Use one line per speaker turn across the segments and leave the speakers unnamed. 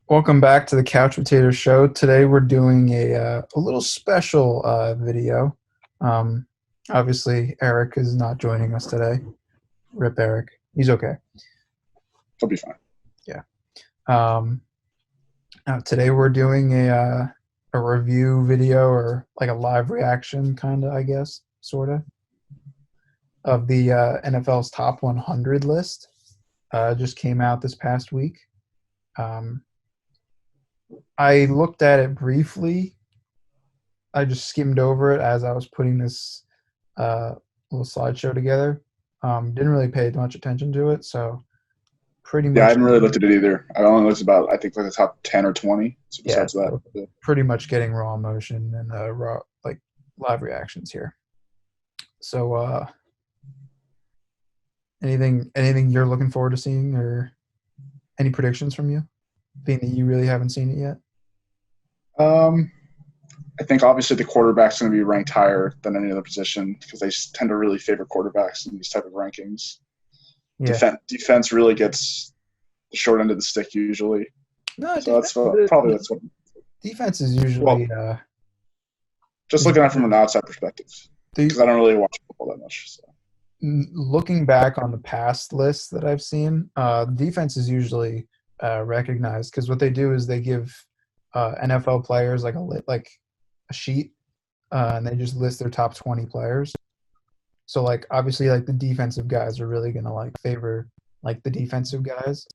Welcome back to the Couch Potato Show. Today we're doing a little special video. Um, Obviously, Eric is not joining us today. Rip Eric. He's okay.
He'll be fine.
Yeah. Um, Today we're doing a review video or like a live reaction, kind of, I guess, sort of the NFL's top 100 list. Just came out this past week. Um, I looked at it briefly. I just skimmed over it as I was putting this little slideshow together. Didn't really pay much attention to it, so pretty
Yeah, I
much,
haven't really looked at it either. I only looked about, I think, like the top 10 or 20. So
yeah.
besides that,
So pretty much getting raw emotion and raw like live reactions here. So anything you're looking forward to seeing, or any predictions from you, being that you really haven't seen it yet?
um, I think obviously the quarterback's going to be ranked higher than any other position because they tend to really favor quarterbacks in these type of rankings.
Yeah.
Defense really gets the short end of the stick usually.
No,
So that's what.
defense is usually
Well, just looking at it from an outside perspective because I don't really watch football that much. So.
Looking back on the past lists that I've seen, defense is usually recognized because what they do is they give NFL players like a sheet, and they just list their top 20 players. So like obviously like the defensive guys are really gonna like favor like the defensive guys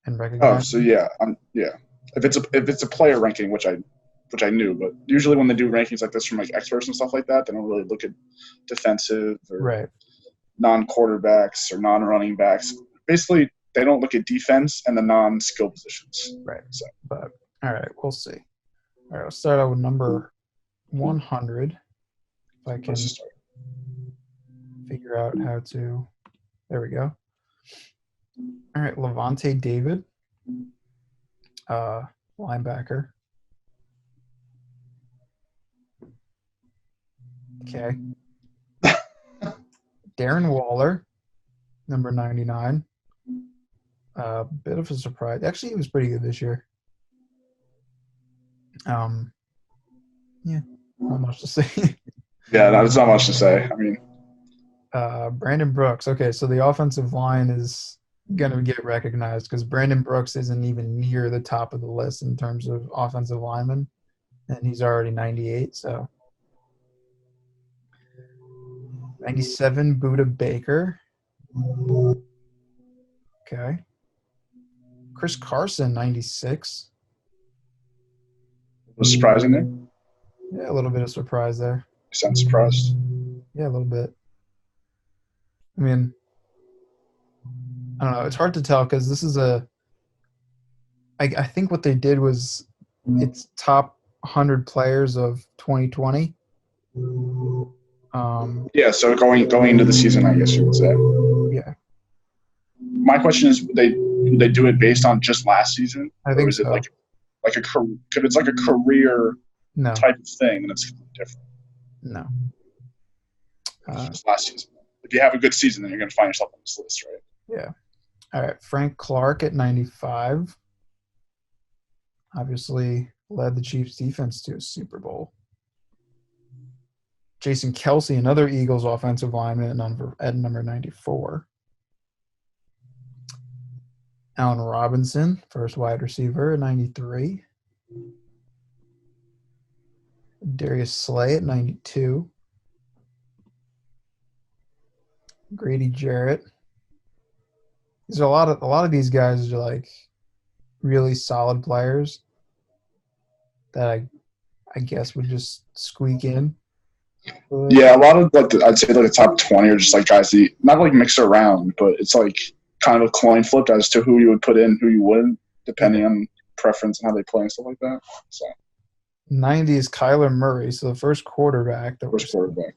and
Oh,
recognize
so
them.
yeah. If it's a player ranking, which I knew, but usually when they do rankings like this from like experts and stuff like that, they don't really look at defensive or
Right,
non-quarterbacks or non-running backs. Basically, they don't look at defense and the non-skill positions.
right.
So
But all right, we'll see. All right, let's start out with number 100. If I
let's
can
just start.
figure out how to. There we go. All right, Levante David, uh, linebacker. Okay. Darren Waller, number 99. Bit of a surprise. Actually, he was pretty good this year. Um, yeah, not much to say.
Yeah, there's not much to say. I mean,
Brandon Brooks. Okay, so the offensive line is going to get recognized because Brandon Brooks isn't even near the top of the list in terms of offensive linemen, and he's already 98. So 97, Buda Baker. Okay. Chris Carson, 96.
was surprising there.
Yeah, a little bit of surprise there.
You sound surprised.
Yeah, a little bit. I mean, I don't know. It's hard to tell because this is I think what they did was it's top 100 players of 2020.
Yeah, so going into the season, I guess you would say.
Yeah,
My question is, would they do it based on just last season,
I
or
think
is it
so.
like a if it's like a career
No,
type of thing, then it's different.
no.
It's
Uh,
just last season. If you have a good season, then you're going to find yourself on this list, right?
yeah. All right. Frank Clark at 95. Obviously led the Chiefs defense to a Super Bowl. Jason Kelsey, another Eagles offensive lineman at number 94. Allen Robinson, first wide receiver at 93. Darius Slay at 92. Grady Jarrett. There's a lot of these guys are like really solid players that I guess would just squeak in.
Yeah, a lot of I'd say like the top 20 are just like guys that not like mix around, but it's like kind of a coin flip as to who you would put in, who you wouldn't,
Yeah.
depending on preference and how they play and stuff like that. So
90 is Kyler Murray, so the first quarterback that
first
was
quarterback.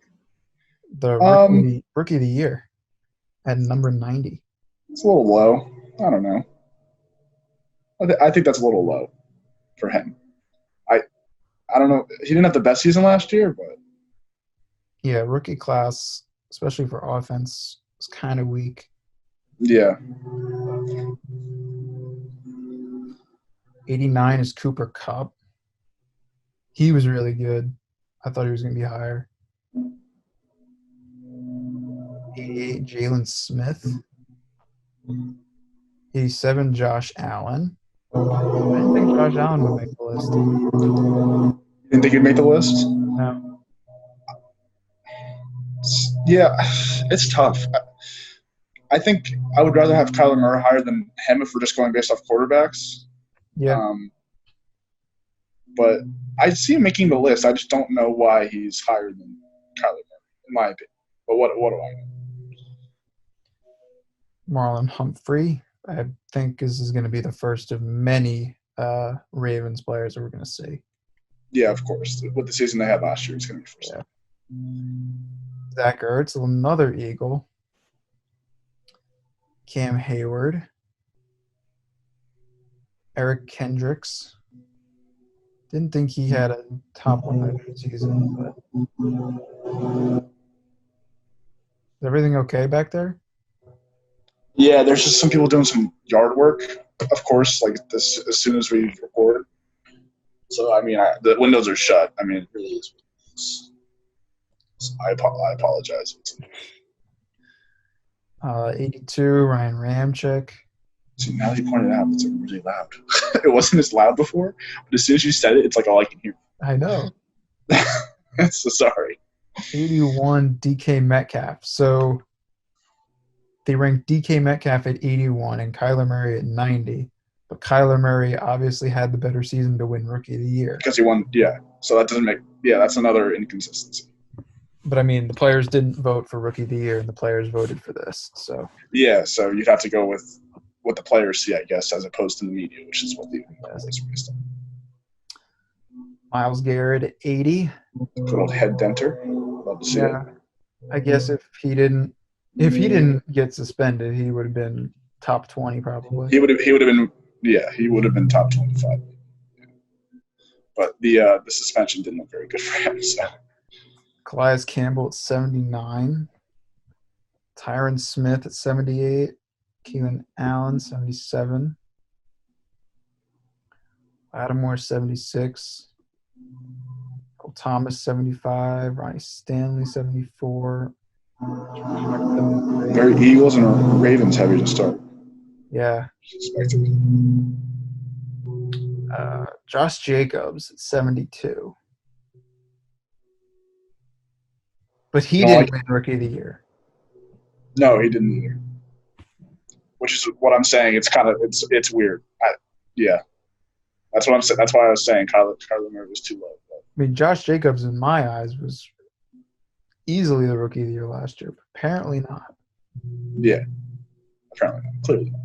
the
Um,
rookie of the year at number 90.
it's a little low. I don't know. I think that's a little low for him. I I don't know. He didn't have the best season last year, but
Yeah, rookie class, especially for offense, was kind of weak.
yeah.
89 is Cooper Kupp. He was really good. I thought he was going to be higher. 88, Jalen Smith. 87, Josh Allen. I didn't think Josh Allen would make the list.
Didn't think he'd make the list?
No.
Yeah, it's tough. I think I would rather have Kyler Murray higher than him if we're just going based off quarterbacks.
Yeah.
But I see him making the list. I just don't know why he's higher than Kyler Murray, in my opinion. But what do I know?
Marlon Humphrey. I think this is going to be the first of many Ravens players that we're going to see.
Yeah, of course. With the season they had last year, it's going to be first.
Yeah. Zach Ertz, another Eagle. Cam Hayward. Eric Kendricks. Didn't think he had a top 100 season, but is everything okay back there?
Yeah, there's just some people doing some yard work, of course, like this as soon as we record. So, I mean, the windows are shut. I mean, it really is. So I apologize.
82, Ryan Ramczyk.
See, now that you pointed it out, it's really loud. It wasn't as loud before, but as soon as you said it, it's like all I can hear.
I know.
So sorry.
81, DK Metcalf. So they ranked DK Metcalf at 81 and Kyler Murray at 90. But Kyler Murray obviously had the better season to win Rookie of the Year.
Because he won, yeah. So that doesn't make – yeah, that's another inconsistency.
But, I mean, the players didn't vote for Rookie of the Year, and the players voted for this. So
yeah, so you'd have to go with what the players see, I guess, as opposed to the media, which is what the players are based on.
Myles Garrett at 80.
Good old head denter. Love to see it.
I guess if he didn't get suspended, he would have been top 20 probably.
He would have been top 25. But the suspension didn't look very good for him. So.
Calais Campbell at 79. Tyron Smith at 78. Keelan Allen, 77. Lattimore, 76. Cole Thomas, 75. Ronnie Stanley, 74.
Very Eagles and Ravens heavy to start.
Yeah.
Suspected.
Josh Jacobs at 72. But he didn't win Rookie of the Year.
No, he didn't either. Which is what I'm saying. It's kind of it's weird. Yeah, that's what I'm saying. That's why I was saying Kyler Murray was too low. But.
I mean, Josh Jacobs, in my eyes, was easily the Rookie of the Year last year, but apparently not.
Yeah, apparently not. Clearly not.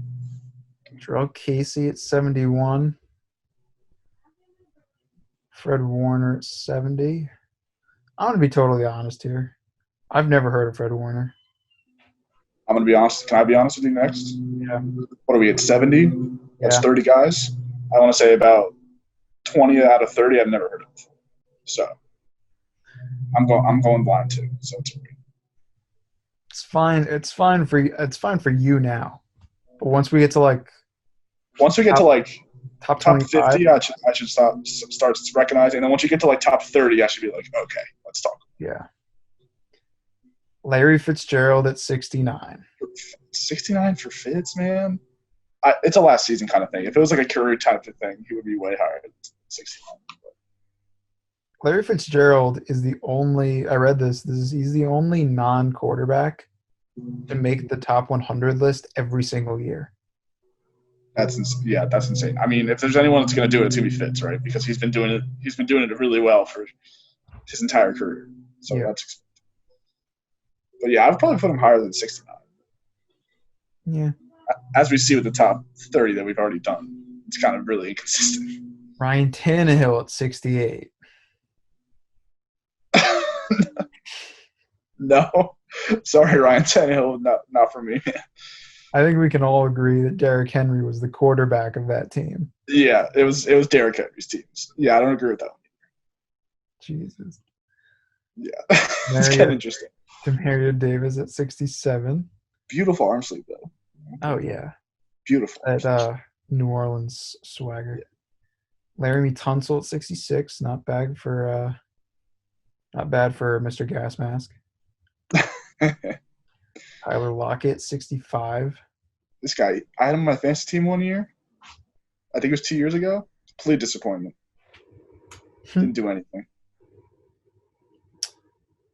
Jarrell Casey at 71. Fred Warner at 70. I'm going to be totally honest here. I've never heard of Fred Warner.
I'm going to be honest. Can I be honest with you next?
Yeah.
What are we at 70? That's
Yeah.
30 guys. I want to say about 20 out of 30 I've never heard of before. So I'm going blind too. So it's okay.
It's fine. It's fine for you now. But once we get to top 25,
50, I should start recognizing. And then once you get to top 30, I should be like, okay, let's talk.
Yeah. Larry Fitzgerald at 69.
69 for Fitz, man. It's a last season kind of thing. If it was like a career type of thing, he would be way higher than 69.
Larry Fitzgerald is the only – I read this. He's the only non-quarterback to make the top 100 list every single year.
That's insane. I mean, if there's anyone that's going to do it, it's going to be Fitz, right? Because he's been doing it really well for his entire career. So
yeah.
But yeah, I would probably put him higher than 69.
Yeah.
As we see with the top 30 that we've already done, it's kind of really inconsistent.
Ryan Tannehill at 68.
No. Sorry, Ryan Tannehill, not for me, man.
I think we can all agree that Derrick Henry was the quarterback of that team.
Yeah, it was Derrick Henry's team. Yeah, I don't agree with that one.
Jesus.
Yeah. It's kind of interesting.
Demario Davis at 67.
Beautiful arm sleeve, though.
Oh, yeah.
Beautiful.
That New Orleans swagger. Laramie Tunsil at 66. Not bad for Mr. Gas Mask. Tyler Lockett, 65.
This guy, I had him on my fantasy team one year. I think it was 2 years ago. Complete disappointment. Didn't do anything.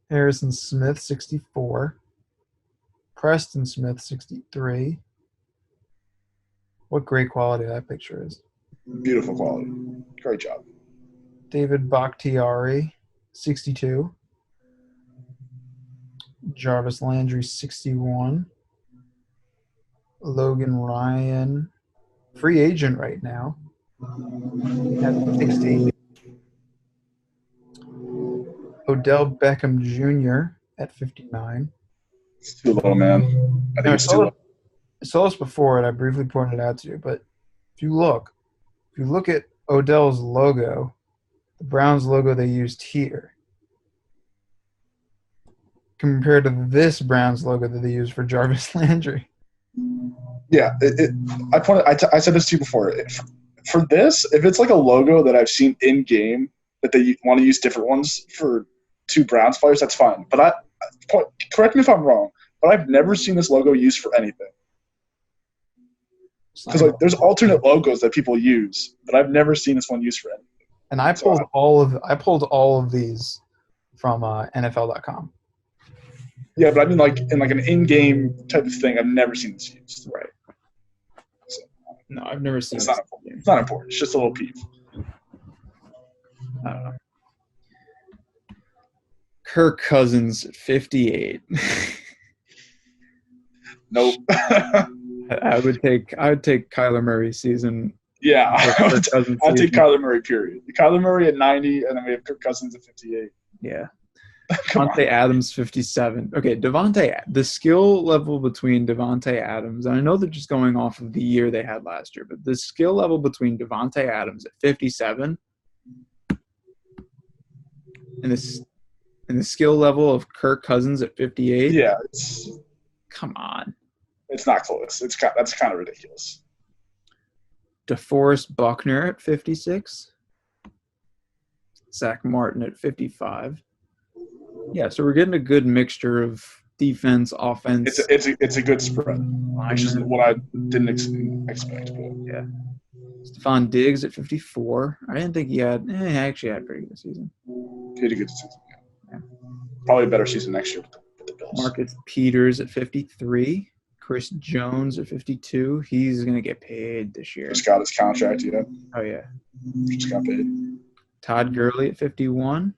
Harrison Smith, 64. Preston Smith, 63. What great quality that picture is.
Beautiful quality. Great job.
David Bakhtiari, 62. Jarvis Landry, 61. Logan Ryan, free agent right now, at 60. Odell Beckham Jr. at 59.
It's too low, man. I think it's too low.
I saw this before, and I briefly pointed it out to you, but if you look at Odell's logo, the Browns logo they used here, compared to this Browns logo that they used for Jarvis Landry.
Yeah, I said this to you before. For this, if it's like a logo that I've seen in game that they want to use different ones for two Browns players, that's fine. But correct me if I'm wrong, but I've never seen this logo used for anything. Because there's alternate logos that people use, but I've never seen this one used for anything.
And I pulled all of these from NFL.com.
Yeah, but I mean, like in like an in-game type of thing, I've never seen this used.
Right. So, no, I've never seen.
It's not important. It's not important. It's just a little peeve.
I don't know. Kirk Cousins at 58.
Nope.
I would take Kyler Murray's season.
Yeah, I'd take Kyler Murray. Period. Kyler Murray at 90, and then we have Kirk Cousins at 58.
Yeah. Devontae Adams, 57. Okay, the skill level between Devontae Adams, and I know they're just going off of the year they had last year, but the skill level between Devontae Adams at 57 and the skill level of Kirk Cousins at 58.
Yeah,
come on.
It's not close. That's kind of ridiculous.
DeForest Buckner at 56. Zach Martin at 55. Yeah, so we're getting a good mixture of defense, offense.
It's a good spread, which is what I didn't expect. But.
Yeah. Stephon Diggs at 54. I didn't think he actually had a pretty good season.
He had a good season, yeah. Probably a better season next year with the Bills.
Marcus Peters at 53. Chris Jones at 52. He's going to get paid this year.
Just got his contract, yeah.
Oh, yeah.
Just got paid.
Todd Gurley at 51.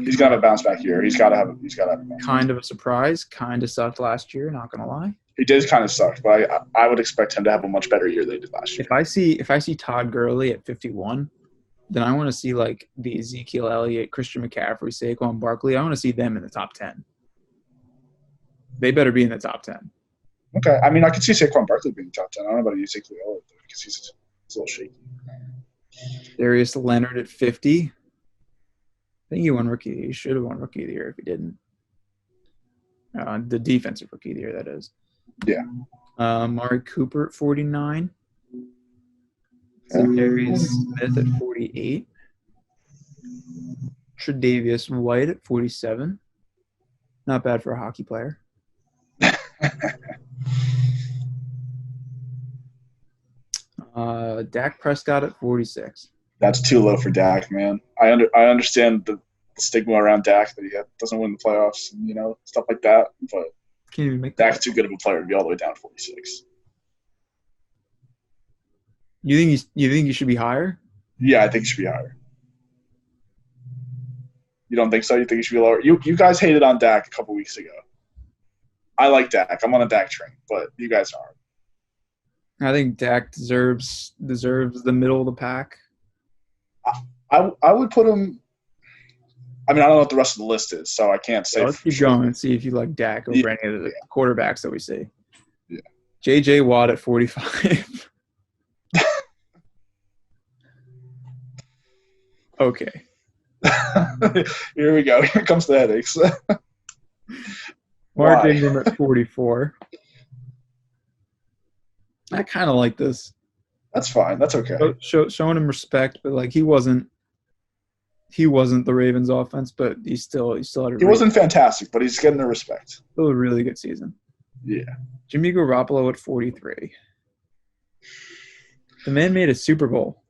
He's got to bounce back here. He's got to have a bounce.
Kind of a surprise. Kind of sucked last year, not going to lie.
He did kind of suck, but I would expect him to have a much better year than he did last year.
If I see Todd Gurley at 51, then I want to see like the Ezekiel Elliott, Christian McCaffrey, Saquon Barkley. I want to see them in the top 10. They better be in the top 10.
Okay. I mean, I could see Saquon Barkley being top 10. I don't know about Ezekiel Elliott because he's a little shaky.
Darius Leonard at 50. I think he won Rookie of the Year. He should have won Rookie of the Year if he didn't. The defensive Rookie of the Year, that is.
Yeah.
Amari Cooper at 49. Darius Smith at 48. Tre'Davious White at 47. Not bad for a hockey player. Dak Prescott at 46.
That's too low for Dak, man. I understand the stigma around Dak that he doesn't win the playoffs and stuff like that, but
can't even make
Dak's too good of a player to be all the way down 46.
You think he should be higher?
Yeah, I think he should be higher. You don't think so? You think he should be lower? You guys hated on Dak a couple weeks ago. I like Dak. I'm on a Dak train, but you guys aren't.
I think Dak deserves the middle of the pack.
I would put him. I mean, I don't know what the rest of the list is, so I can't say.
Let's keep going and see if you like Dak over any of the quarterbacks that we see.
Yeah.
J.J. Watt at 45. Okay.
Here we go. Here comes the headaches.
Mark Ingram at 44. I kind of like this.
That's fine. That's okay.
Showing him respect, but like he wasn't the Ravens offense, but he still had
He wasn't fantastic, but he's getting the respect.
still a really good season.
Yeah.
Jimmy Garoppolo at 43. The man made a Super Bowl.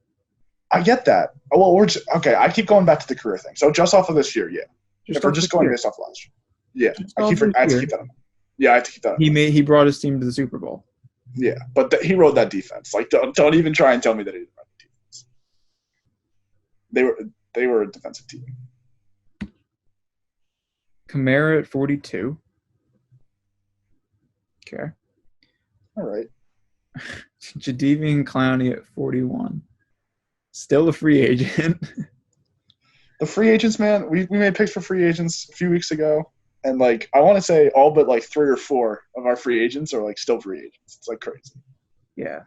I get that. Oh, well, okay. I keep going back to the career thing. So just off of this year, yeah. If we're just going based off last year. Yeah. I have to keep that in mind. Yeah, I have to keep that in mind.
He brought his team to the Super Bowl.
Yeah, but he rode that defense. Like, don't even try and tell me that he didn't ride the defense. They were a defensive team.
Kamara at 42. Okay.
All right.
Jadeveon Clowney at 41. Still a free agent.
The free agents, man, we made picks for free agents a few weeks ago. And, like, I want to say all but, like, 3 or 4 of our free agents are, like, still free agents. It's, like, crazy.
Yeah.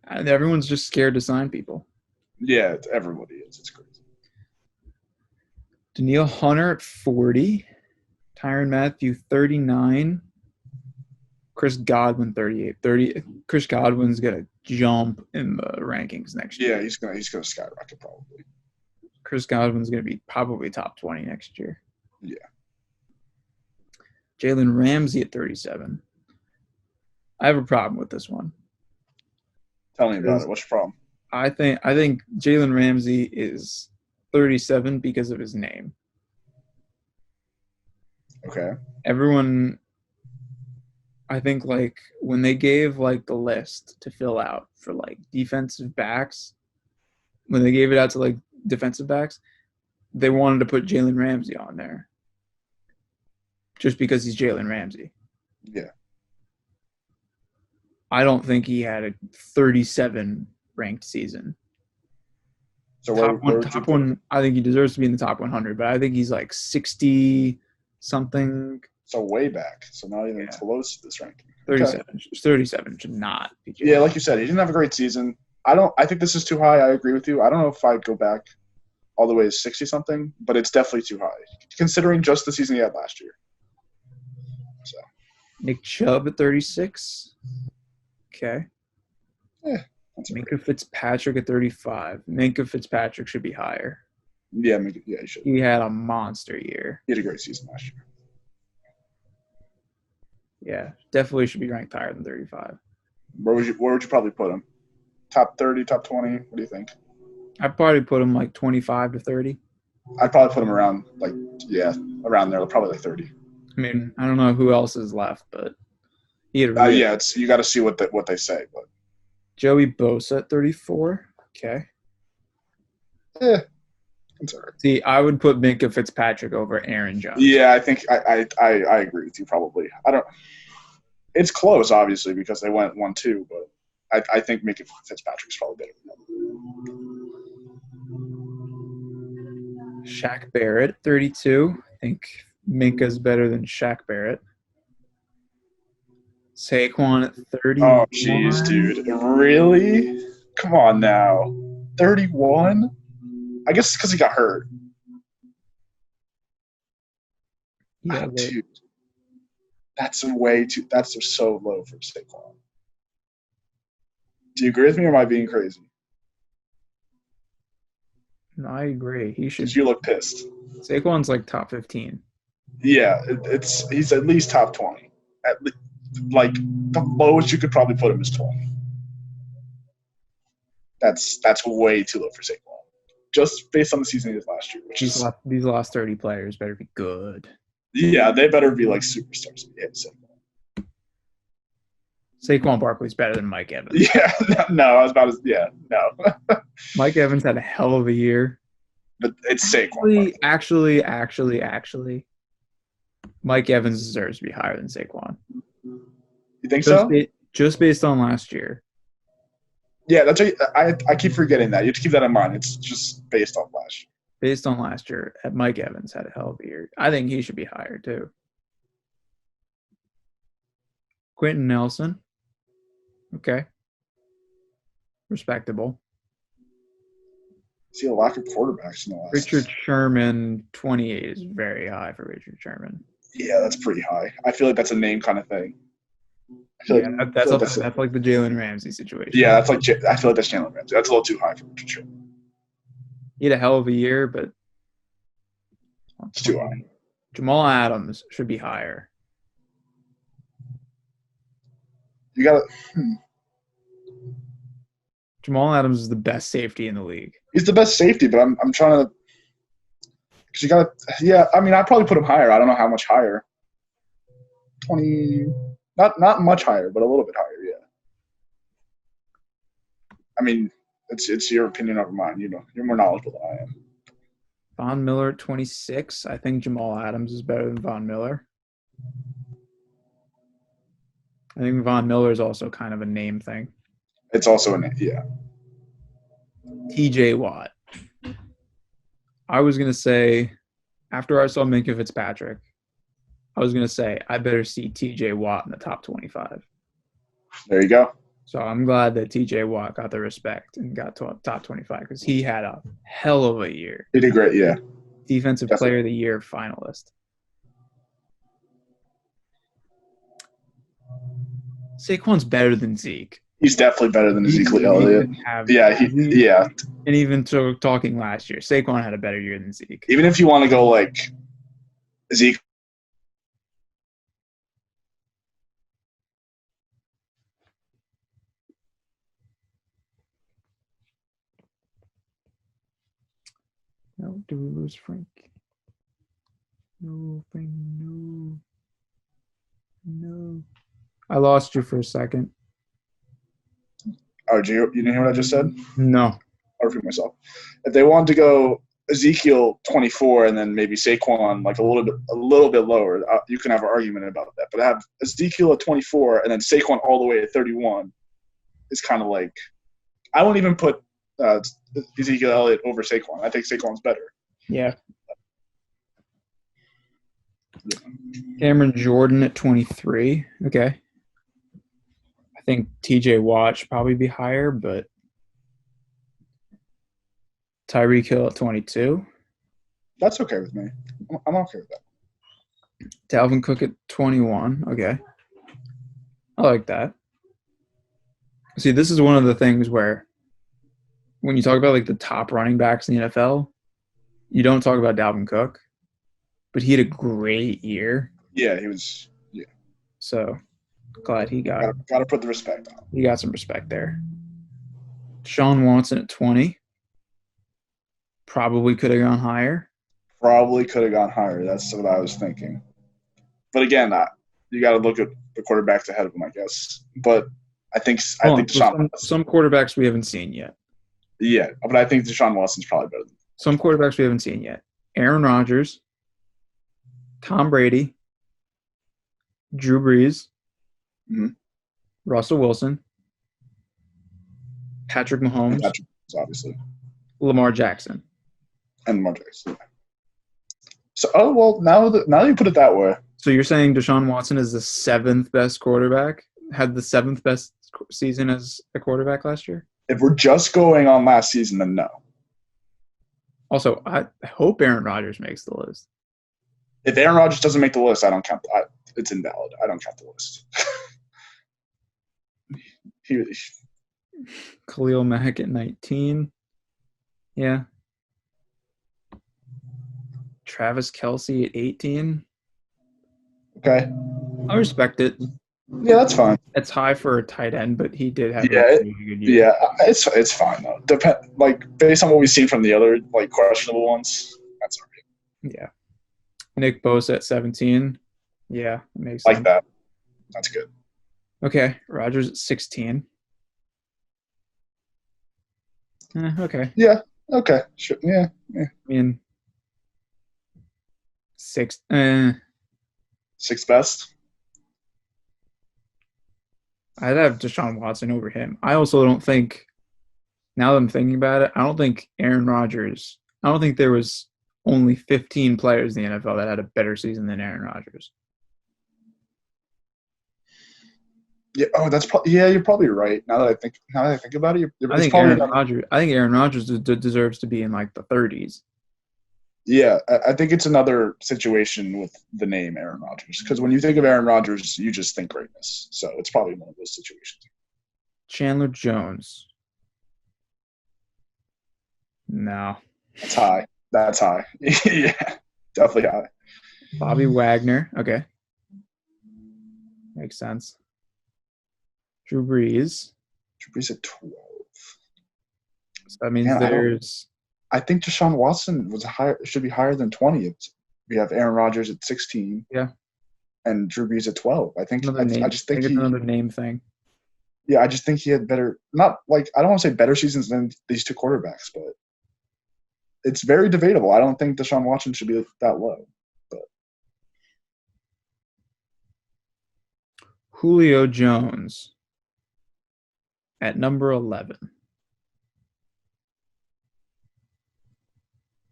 And everyone's just scared to sign people.
Yeah, everybody is. It's crazy.
Danielle Hunter at 40. Tyrann Mathieu, 39. Chris Godwin, 38. Chris Godwin's going to jump in the rankings next year.
Yeah, he's gonna skyrocket probably.
Chris Godwin's going to be probably top 20 next year.
Yeah.
Jalen Ramsey at 37. I have a problem with this one.
Tell me about it. What's your problem?
I think Jalen Ramsey is 37 because of his name.
Okay.
Everyone, I think, like, when they gave, like, the list to fill out for, like, defensive backs, when they gave it out to, like, defensive backs, they wanted to put Jalen Ramsey on there just because he's Jalen Ramsey.
Yeah.
I don't think he had a 37 ranked season.
So
top one, I think he deserves to be in the top 100, but I think he's like 60 something.
So way back. So not even close to this ranking.
37. Okay. 37 should not be.
Yeah, like you said, he didn't have a great season. I think this is too high. I agree with you. I don't know if I'd go back all the way to 60 something, but it's definitely too high considering just the season he had last year. So
Nick Chubb at 36. Okay.
Yeah.
Minkah Fitzpatrick at 35. Minkah Fitzpatrick should be higher.
Yeah, he should.
He had a monster year.
He had a great season last year.
Yeah, definitely should be ranked higher than 35.
Where would you probably put him? Top 30, top 20? What do you think?
I'd probably put him like 25 to 30.
I'd probably put him around around there, probably like 30.
I mean, I don't know who else is left, but he had a
you got to see what they say, but
Joey Bosa at 34. Okay.
Yeah. It's all right.
See, I would put Minkah Fitzpatrick over Aaron Jones.
Yeah, I think I agree with you probably. It's close, obviously, because they went 1-2, but I think Minkah Fitzpatrick's probably better than them.
Shaq Barrett, 32. I think Minkah's better than Shaq Barrett. Saquon at 30.
Oh, jeez, dude. Really? Come on now. 31? I guess it's because he got hurt.
Yeah,
dude. That's so low for Saquon. Do you agree with me, or am I being crazy?
No, I agree. He should.
You look pissed.
Saquon's like top 15.
Yeah, he's at least top 20. At least, like the lowest you could probably put him is 20. That's way too low for Saquon. Just based on the season he did last year.
These last 30 players better be good.
Yeah, they better be like superstars. Yeah,
Saquon Barkley's better than Mike Evans.
Yeah, no, I was about to. Yeah, no.
Mike Evans had a hell of a year.
But it's Saquon.
Actually, Mike Evans deserves to be higher than Saquon.
You think so?
Just based on last year.
Yeah, that's I keep forgetting that. You have to keep that in mind. It's just based off last year.
Based on last year, Mike Evans had a hell of a year. I think he should be higher too. Quentin Nelson. Okay. Respectable.
See a lack of quarterbacks in the last.
Richard Sherman, 28 is very high for Richard Sherman.
Yeah, that's pretty high. I feel like that's a name kind of thing. I feel
Yeah,
like,
that's like the Jalen Ramsey situation.
yeah, that's like I feel like that's Jalen Ramsey. That's a little too high for sure.
He had a hell of a year, but
It's too high.
Jamal Adams should be higher.
You got
Jamal Adams is the best safety in the league.
He's the best safety, but I'm trying to. Because you got to, yeah. I mean, I'd probably put him higher. I don't know how much higher. 20, not much higher, but a little bit higher. Yeah. I mean, it's your opinion over mine. You know, you're more knowledgeable than I am.
Von Miller at 26. I think Jamal Adams is better than Von Miller. I think Von Miller is also kind of a name thing.
It's also yeah.
TJ Watt. I was going to say, after I saw Minkah Fitzpatrick, I was going to say, I better see TJ Watt in the top 25.
There you go.
So I'm glad that TJ Watt got the respect and got to top 25 because he had a hell of a year.
He did great, yeah.
Defensive
Definitely.
Player of the Year finalist. Saquon's better than Zeke.
He's definitely better than Ezekiel Elliott. Yeah, yeah.
And even talking last year, Saquon had a better year than Zeke.
Even if you want to go like Zeke.
No, do we lose Frank? No, Frank, no. I lost you for a second.
Oh, you didn't hear what I just said?
No.
I'll repeat myself. If they wanted to go Ezekiel 24 and then maybe Saquon like a little bit lower, you can have an argument about that. But have Ezekiel at 24 and then Saquon all the way at 31 is kind of like I won't even put Ezekiel Elliott over Saquon. I think Saquon's better.
Yeah. Cameron Jordan at 23. Okay. I think TJ Watt should probably be higher, but Tyreek Hill at 22.
That's okay with me. I'm okay with that.
Dalvin Cook at 21. Okay. I like that. See, this is one of the things where when you talk about like the top running backs in the NFL, you don't talk about Dalvin Cook, but he had a great year.
Yeah, he was. Yeah.
So glad he got
to put the respect on.
He got some respect there. Deshaun Watson at 20. Probably could have gone higher.
Probably could have gone higher. That's what I was thinking. But again, you got to look at the quarterbacks ahead of him, I guess. But I think Deshaun.
Some quarterbacks we haven't seen yet.
Yeah, but I think Deshaun Watson's probably better.
Some quarterbacks we haven't seen yet. Aaron Rodgers, Tom Brady, Drew Brees, Russell Wilson, Patrick Mahomes,
obviously,
Lamar Jackson.
And Lamar Jackson. So, now that you put it that way.
So you're saying Deshaun Watson is the 7th best quarterback? Had the 7th best season as a quarterback last year?
If we're just going on last season, then no.
Also, I hope Aaron Rodgers makes the list.
If Aaron Rodgers doesn't make the list, I don't count. It's invalid. I don't count the list.
Khalil Mack at 19. Yeah. Travis Kelce at 18.
Okay.
I respect it.
Yeah, that's fine.
It's high for a tight end, but he did have a
really
good year.
Yeah, it's fine though. Based on what we've seen from the other questionable ones, that's all right.
Yeah. Nick Bosa at 17. Yeah, it makes
sense.
Like
that. That's good.
Okay, Rodgers at 16. Okay.
Yeah. Okay. Sure. Yeah.
I mean, 6th.
6th best.
I'd have Deshaun Watson over him. I also don't think, now that I'm thinking about it, I don't think there was only 15 players in the NFL that had a better season than Aaron Rodgers.
Yeah. Oh, that's probably. Yeah, you're probably right. Now that I think about it,
I think Aaron Rodgers deserves to be in like the 30s.
Yeah, I think it's another situation with the name Aaron Rodgers because when you think of Aaron Rodgers, you just think greatness. So it's probably one of those situations.
Chandler Jones. No.
That's high. That's high. Yeah, definitely high.
Bobby Wagner. Okay. Makes sense. Drew Brees.
Drew Brees at 12.
So that means
Man,
there's.
I think Deshaun Watson should be higher than 20. We have Aaron Rodgers at 16.
Yeah.
And Drew Brees at 12. I think
Another name.
I just think
it's another name thing.
Yeah, I just think he had better. Not like I don't want to say better seasons than these two quarterbacks, but it's very debatable. I don't think Deshaun Watson should be that low. But
Julio Jones at number 11.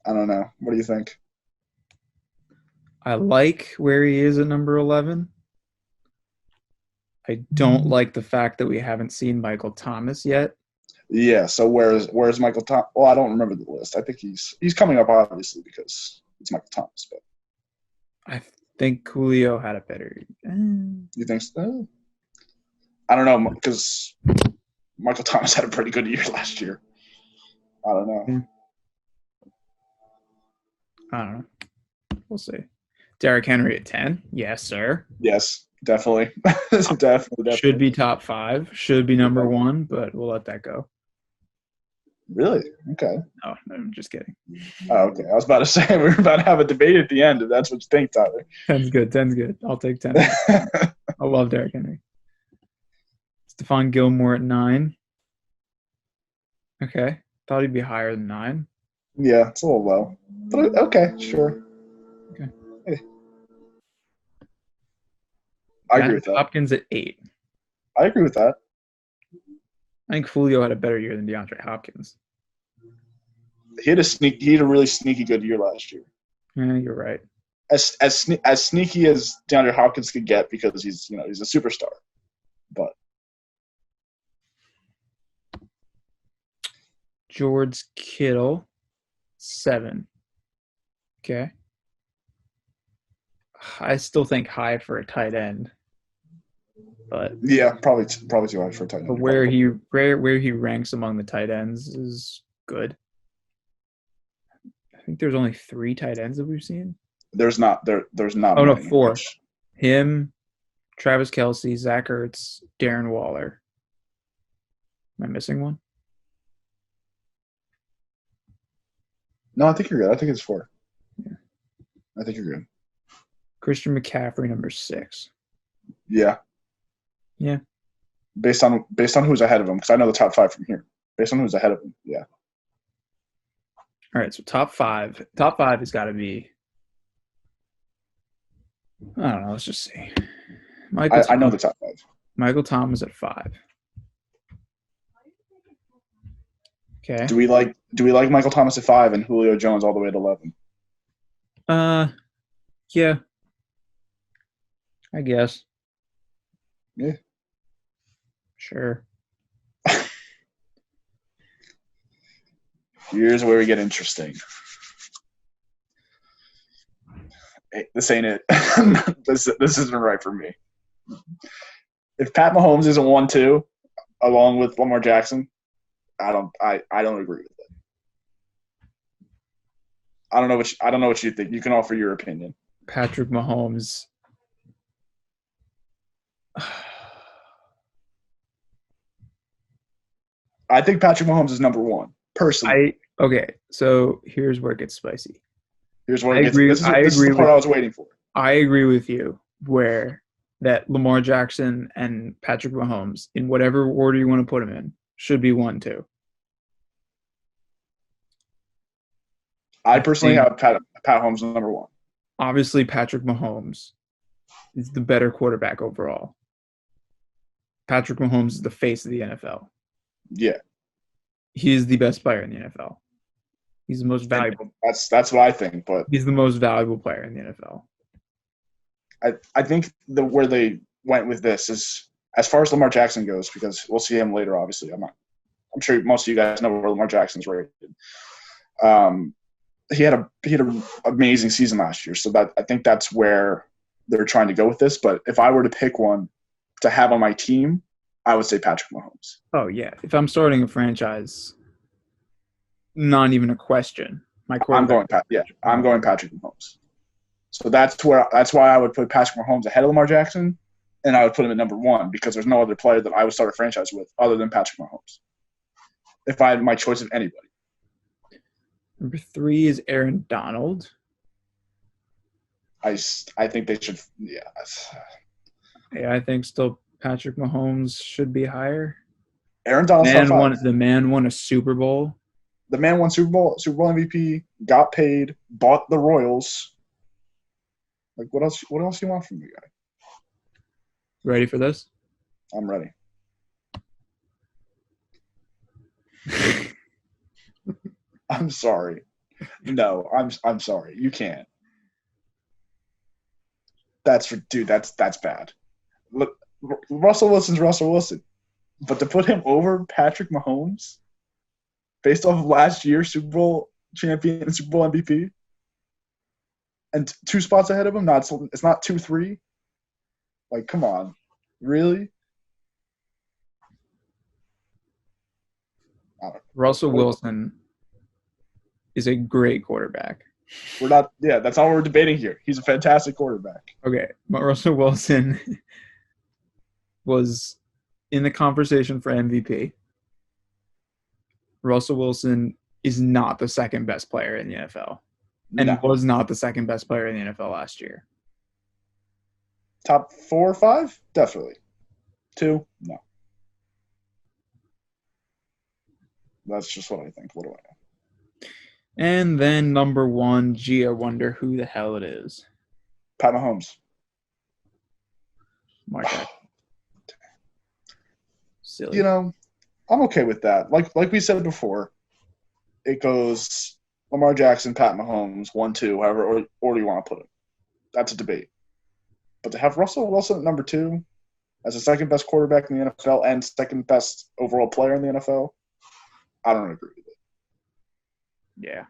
I don't know. What do you think?
I like where he is at number 11. I don't like the fact that we haven't seen Michael Thomas yet.
Yeah. So where's Michael Thomas? Well, I don't remember the list. I think he's coming up obviously because it's Michael Thomas. But
I think Julio had a better.
you think so? I don't know because Michael Thomas had a pretty good year last year. I don't know.
I don't know. We'll see. Derrick Henry at 10. Yes, sir.
Yes, definitely. definitely.
Should be top 5. Should be number 1, but we'll let that go.
Really? Okay.
No, I'm just kidding.
Oh, okay. I was about to say we're about to have a debate at the end if that's what you think, Tyler.
10's good. 10's good. I'll take 10. I love Derrick Henry. Stephon Gilmore at 9. Okay. Thought he'd be higher than 9.
Yeah, it's a little low. But okay, sure.
Okay.
Hey. I agree with that.
Hopkins at 8.
I agree with that.
I think Julio had a better year than DeAndre Hopkins.
He had a really sneaky good year last year.
Yeah, you're right.
As sneaky as DeAndre Hopkins could get because he's a superstar. But
George Kittle, 7. Okay. I still think high for a tight end. But
yeah, probably too high for a tight end.
But where he ranks among the tight ends is good. I think there's only 3 tight ends that we've seen.
There's not. There's not.
Oh no, 4. Him, Travis Kelce, Zach Ertz, Darren Waller. Am I missing one?
No, I think you're good. I think it's 4. Yeah. I think you're good.
Christian McCaffrey, number 6.
Yeah.
Yeah.
Based on who's ahead of him, because I know the top 5 from here. Based on who's ahead of him, yeah.
All right, so top 5. Top 5 has got to be. I don't know. Let's just see.
I know the top 5.
Michael Thomas at 5. Okay.
Do we like Michael Thomas at 5 and Julio Jones all the way at 11?
Yeah. I guess.
Yeah.
Sure.
Here's where we get interesting. Hey, this ain't it. this isn't right for me. If Pat Mahomes isn't 1-2, along with Lamar Jackson, I don't agree with it. I don't know what you think. You can offer your opinion.
Patrick Mahomes.
I think Patrick Mahomes is number 1, personally.
Okay, so here's where it gets spicy.
Here's where it gets. This is the part I was waiting for.
I agree with you where that Lamar Jackson and Patrick Mahomes, in whatever order you want to put them in, should be 1-2.
I personally have Pat Mahomes number 1.
Obviously, Patrick Mahomes is the better quarterback overall. Patrick Mahomes is the face of the NFL.
Yeah.
He is the best player in the NFL. He's the most valuable.
That's what I think, but
he's the most valuable player in the NFL.
I think where they went with this is as far as Lamar Jackson goes, because we'll see him later. Obviously, I'm sure most of you guys know where Lamar Jackson's rated. he had a amazing season last year. So that I think that's where they're trying to go with this. But if I were to pick one to have on my team, I would say Patrick Mahomes.
Oh yeah, if I'm starting a franchise, not even a question. My quarterback.
I'm going Patrick Mahomes. So that's why I would put Patrick Mahomes ahead of Lamar Jackson, and I would put him at number one because there's no other player that I would start a franchise with other than Patrick Mahomes. If I had my choice of anybody.
Number 3 is Aaron Donald.
I think they should. Yeah.
I think still Patrick Mahomes should be higher.
Aaron Donald's
the man won a Super Bowl.
The man won Super Bowl MVP, got paid, bought the Royals. Like what else? What else do you want from me, guy?
Ready for this?
I'm ready. I'm sorry. No, I'm sorry. You can't. That's bad. Look, Russell Wilson's Russell Wilson, but to put him over Patrick Mahomes, based off of last year's Super Bowl champion and Super Bowl MVP, and 2 spots ahead of him, it's not 2-3. Like, come on, really?
Russell Wilson is a great quarterback.
We're not. Yeah, that's all we're debating here. He's a fantastic quarterback.
Okay, but Russell Wilson was in the conversation for MVP. Russell Wilson is not the second best player in the NFL, and was not the second best player in the NFL last year.
Top 4 or 5, definitely. 2, no. That's just what I think. What do I know?
And then number 1, gee, I wonder who the hell it is.
Pat Mahomes.
Mark. Silly.
You know, I'm okay with that. Like we said before, it goes Lamar Jackson, Pat Mahomes, 1, 2, however order you want to put it. That's a debate. But to have Russell Wilson at number 2 as the second best quarterback in the NFL and second best overall player in the NFL, I don't agree with it.
Yeah.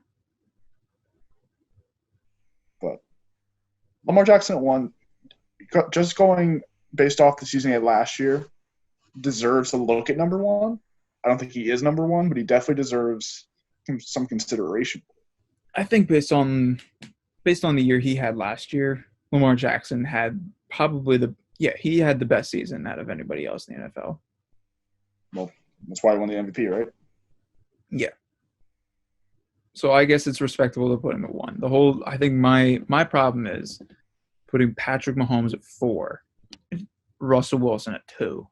But Lamar Jackson at 1, just going based off the season he had last year, deserves a look at number 1. I don't think he is number 1, but he definitely deserves some consideration.
I think based on the year he had last year, Lamar Jackson had probably he had the best season out of anybody else in the NFL.
Well, that's why he won the MVP, right?
Yeah. So I guess it's respectable to put him at 1. I think my problem is putting Patrick Mahomes at 4, Russell Wilson at 2.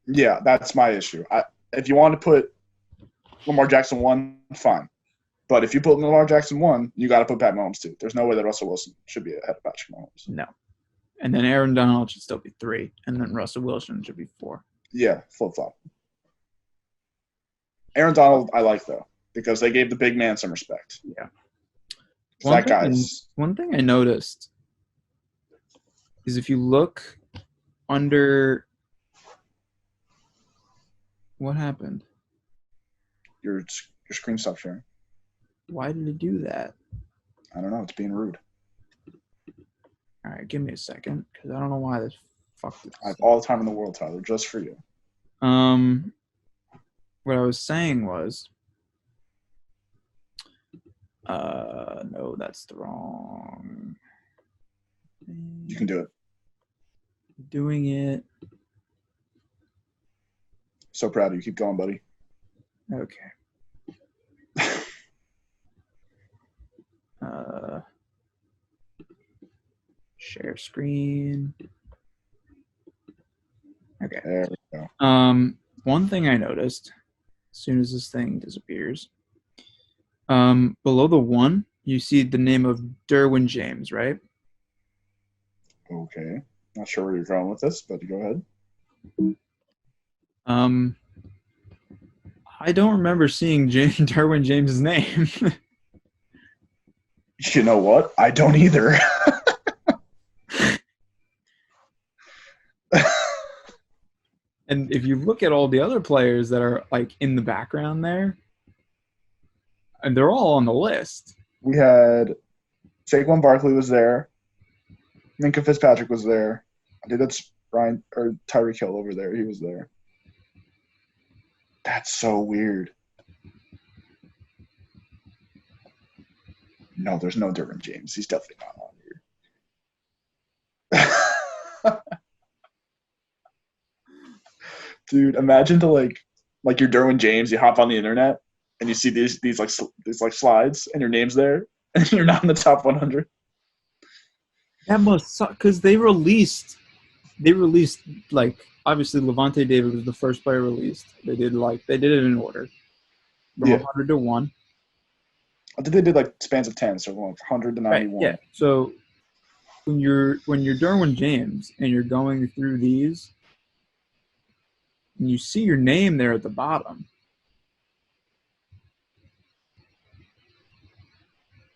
Yeah, that's my issue. If you want to put Lamar Jackson 1, fine. But if you put Lamar Jackson 1, you got to put Pat Mahomes 2. There's no way that Russell Wilson should be ahead of Patrick Mahomes.
No. And then Aaron Donald should still be 3, and then Russell Wilson should be 4.
Yeah, flip-flop. Aaron Donald I like, though, because they gave the big man some respect.
Yeah. One thing I noticed is if you look under – what happened?
Your screen stopped sharing.
Why did it do that?
I don't know. It's being rude.
All right, give me a second, because I don't know why this fucked it.
I have all the time in the world, Tyler, just for you.
What I was saying was, no, that's the wrong.
You can do it.
Doing it.
So proud of you. Keep going, buddy.
Okay. Share screen. Okay.
There we go.
One thing I noticed as soon as this thing disappears, below the 1, you see the name of Derwin James, right?
Okay. Not sure where you're going with this, but go ahead.
I don't remember seeing Derwin James' name.
You know what? I don't either.
And if you look at all the other players that are like in the background there,
And they're all on the list.
We had Saquon Barkley was there. Minka Fitzpatrick was there. I think that's Ryan or Tyreek Hill over there. He was there. That's so weird. No, there's no Derwin James. He's definitely not on here. Dude, imagine to like you're Derwin James. You hop on the internet and you see these slides and your name's there and you're not in the top 100.
That must suck because they released like obviously Levante David was the first player released. They did it in order from 100 to 1.
I think they did like spans of 10, so 100 to 91.
Right, yeah. So when you're Derwin James and you're going through these, and you see your name there at the bottom,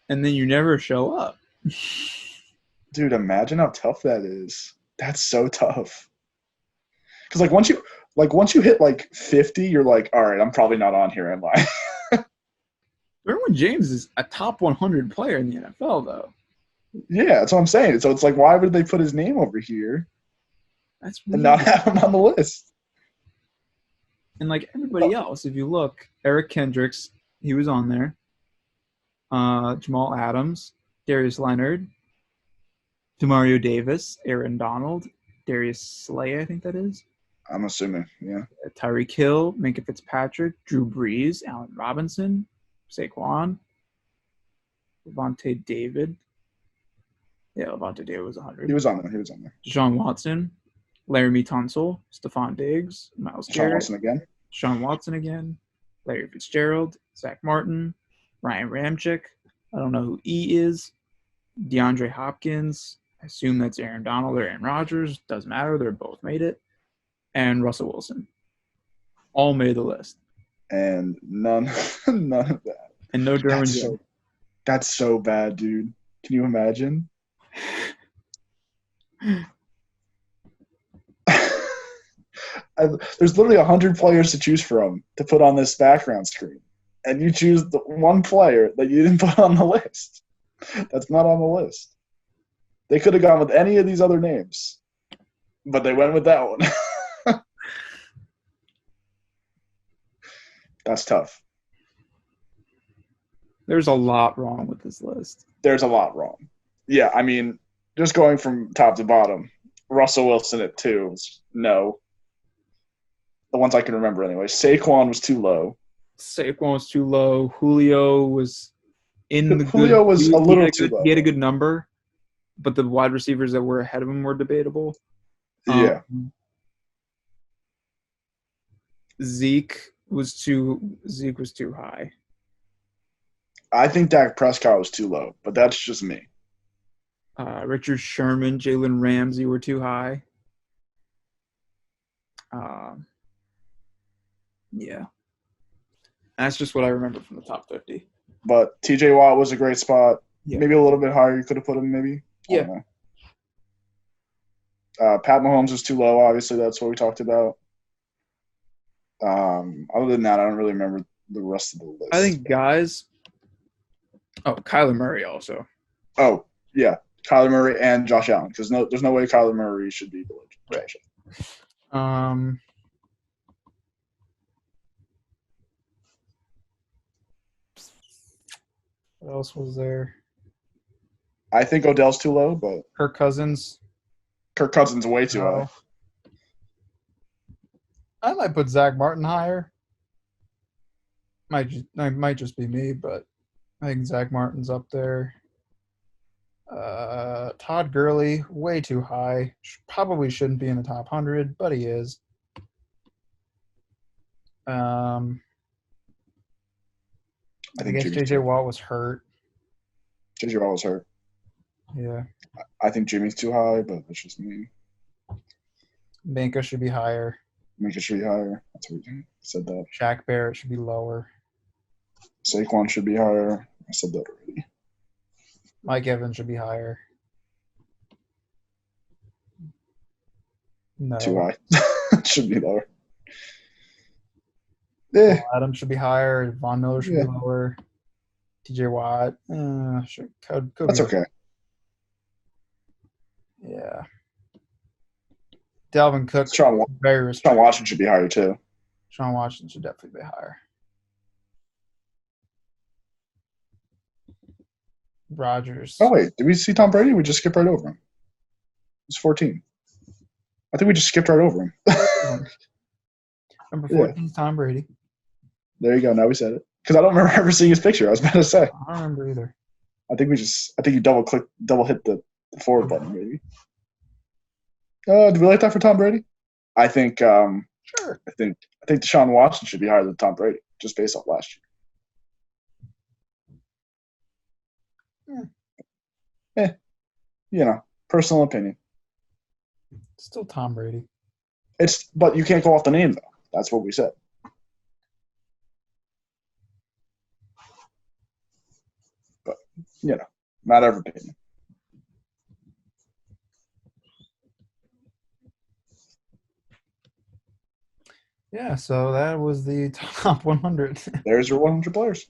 and then you never show up.
Dude, imagine how tough that is. That's so tough. Because once you hit like 50, you're like, all right, I'm probably not on here, am I?
Derwin James is a top 100 player in the NFL, though.
Yeah, that's what I'm saying. So it's like, why would they put his name over here
That's weird.
and not have him on the list?
And like everybody else, if you look, Eric Kendricks, he was on there. Jamal Adams, Darius Leonard, Demario Davis, Aaron Donald, Darius Slay, I think that is.
I'm assuming, yeah.
Tyreek Hill, Minka Fitzpatrick, Drew Brees, Allen Robinson, Saquon, Levante David. Yeah, Levante David was 100.
He was on there.
Deshaun Watson, Laramie Tunsil, Stephon Diggs, Myles Garrett. Deshaun Watson again. Larry Fitzgerald, Zach Martin, Ryan Ramczyk. I don't know who E is. DeAndre Hopkins. I assume that's Aaron Donald or Aaron Rodgers. Doesn't matter. They're both made it. And Russell Wilson. All made the list.
And none of that.
And no Derwin James.
That's so bad, dude. Can you imagine? There's literally 100 players to choose from to put on this background screen. And you choose the one player that you didn't put on the list. That's not on the list. They could have gone with any of these other names, but they went with that one. That's tough.
There's a lot wrong with this list.
There's a lot wrong. Yeah, I mean, just going from top to bottom, Russell Wilson at 2 was no. The ones I can remember anyway. Saquon was too low.
Julio was in the
Julio was a little too low.
He had a good number, but the wide receivers that were ahead of him were debatable.
Yeah.
Zeke was too high.
I think Dak Prescott was too low, but that's just me.
Richard Sherman, Jalen Ramsey were too high. Yeah. That's just what I remember from the top 50.
But TJ Watt was a great spot.
Yeah.
Maybe a little bit higher. You could have put him maybe.
Yeah.
Pat Mahomes was too low. Obviously, that's what we talked about. Other than that, I don't really remember the rest of the list.
I think guys. Oh, Kyler Murray also.
Oh, yeah. Kyler Murray and Josh Allen. Because there's no way Kyler Murray should be below Josh
Allen. What else was there?
I think Odell's too low, but
Kirk Cousins
way too high.
I might put Zach Martin higher. Might just be me, but I think Zach Martin's up there. Todd Gurley, way too high. Probably shouldn't be in the top 100, but he is. I guess J.J. Watt was hurt.
J.J. Watt was hurt.
Yeah.
I think Jimmy's too high, but that's just me.
Minka should be higher.
Minka should be higher. That's what we said that.
Shaq Barrett should be lower.
Saquon should be higher. I said that already.
Mike Evans should be higher. No.
Too high. Should be lower. Yeah.
Adams should be higher. Von Miller should be lower. TJ Watt. Sure, could
That's
be
okay.
Yeah. Dalvin Cook,
Sean
very restricted.
Watson should be higher too.
Sean Watson should definitely be higher. Rodgers.
Oh wait, did we see Tom Brady? We just skipped right over him. He's 14. I think we just skipped right over him.
Number 14 is Tom Brady.
There you go. Now we said it. Because I don't remember ever seeing his picture. I was about to say.
I don't remember either.
I think you double hit the forward button, maybe. Do we like that for Tom Brady? I think.
Sure.
I think Deshaun Watson should be higher than Tom Brady, just based off last year. Personal opinion.
Still Tom Brady.
But you can't go off the name though. That's what we said. But matter of opinion.
Yeah, so that was the top 100.
There's your 100 players.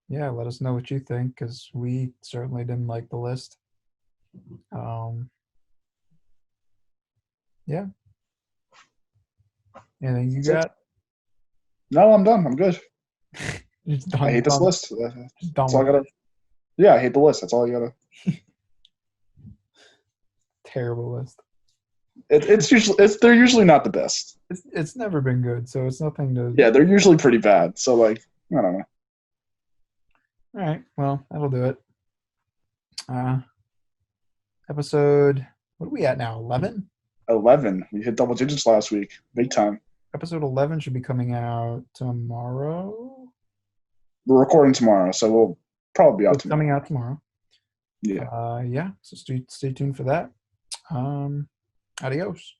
Yeah, let us know what you think because we certainly didn't like the list. Yeah. Anything you got?
No, I'm done. I'm good.
I
hate this list. That's all I gotta. Yeah, I hate the list. That's all you gotta.
Terrible list.
They're usually not the best.
It's never been good, so it's nothing to.
Yeah, they're usually pretty bad. So I don't know.
All right, well that'll do it. Episode. What are we at now? 11.
11. We hit double digits last week. Big time.
Episode 11 should be coming out tomorrow.
We're recording tomorrow, so we'll probably be out tomorrow.
Coming out tomorrow.
Yeah.
Yeah. So stay tuned for that. Adios.